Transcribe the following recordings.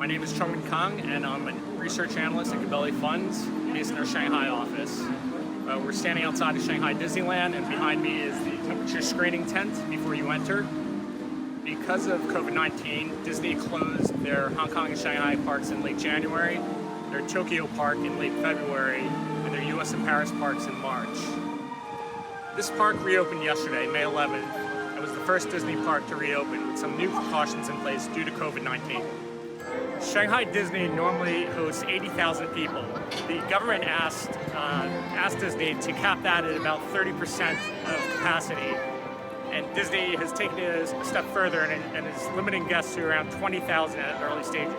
My name is Chong-Min Kang, and I'm a research analyst at Gabelli Funds, based in our Shanghai office. We're standing outside of Shanghai Disneyland, and behind me is the temperature screening tent before you enter. Because of COVID-19, Disney closed their Hong Kong and Shanghai parks in late January, their Tokyo park in late February, and their US and Paris parks in March. This park reopened yesterday, May 11th. It was the first Disney park to reopen with some new precautions in place due to COVID-19. Shanghai Disney normally hosts 80,000 people. The government asked Disney to cap that at about 30% of capacity. And Disney has taken it a step further and is limiting guests to around 20,000 at early stages.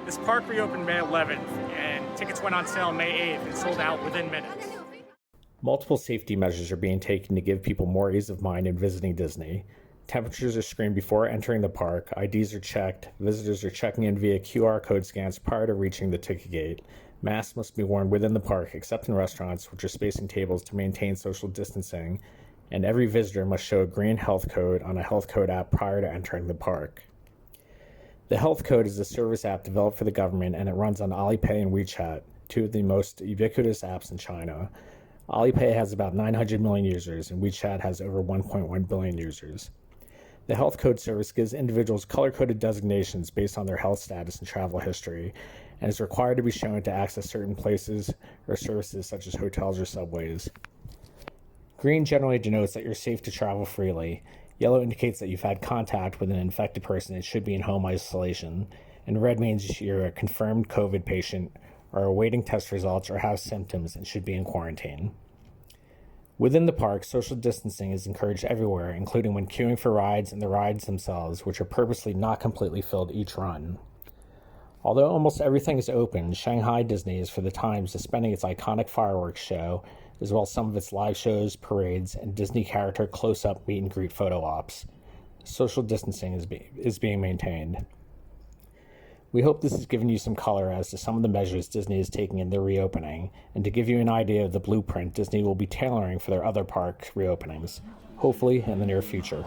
This park reopened May 11th, and tickets went on sale May 8th and sold out within minutes. Multiple safety measures are being taken to give people more ease of mind in visiting Disney. Temperatures are screened before entering the park, IDs are checked, visitors are checking in via QR code scans prior to reaching the ticket gate. Masks must be worn within the park, except in restaurants, which are spacing tables to maintain social distancing, and every visitor must show a green health code on a health code app prior to entering the park. The health code is a service app developed for the government, and it runs on Alipay and WeChat, two of the most ubiquitous apps in China. Alipay has about 900 million users, and WeChat has over 1.1 billion users. The health code service gives individuals color-coded designations based on their health status and travel history, and is required to be shown to access certain places or services such as hotels or subways. Green generally denotes that you're safe to travel freely. Yellow indicates that you've had contact with an infected person and should be in home isolation. And red means you're a confirmed COVID patient, are awaiting test results, or have symptoms and should be in quarantine. Within the park, social distancing is encouraged everywhere, including when queuing for rides and the rides themselves, which are purposely not completely filled each run. Although almost everything is open, Shanghai Disney is for the time suspending its iconic fireworks show, as well as some of its live shows, parades, and Disney character close-up meet-and-greet photo ops. Social distancing is being maintained. We hope this has given you some color as to some of the measures Disney is taking in their reopening, and to give you an idea of the blueprint Disney will be tailoring for their other park reopenings, hopefully in the near future.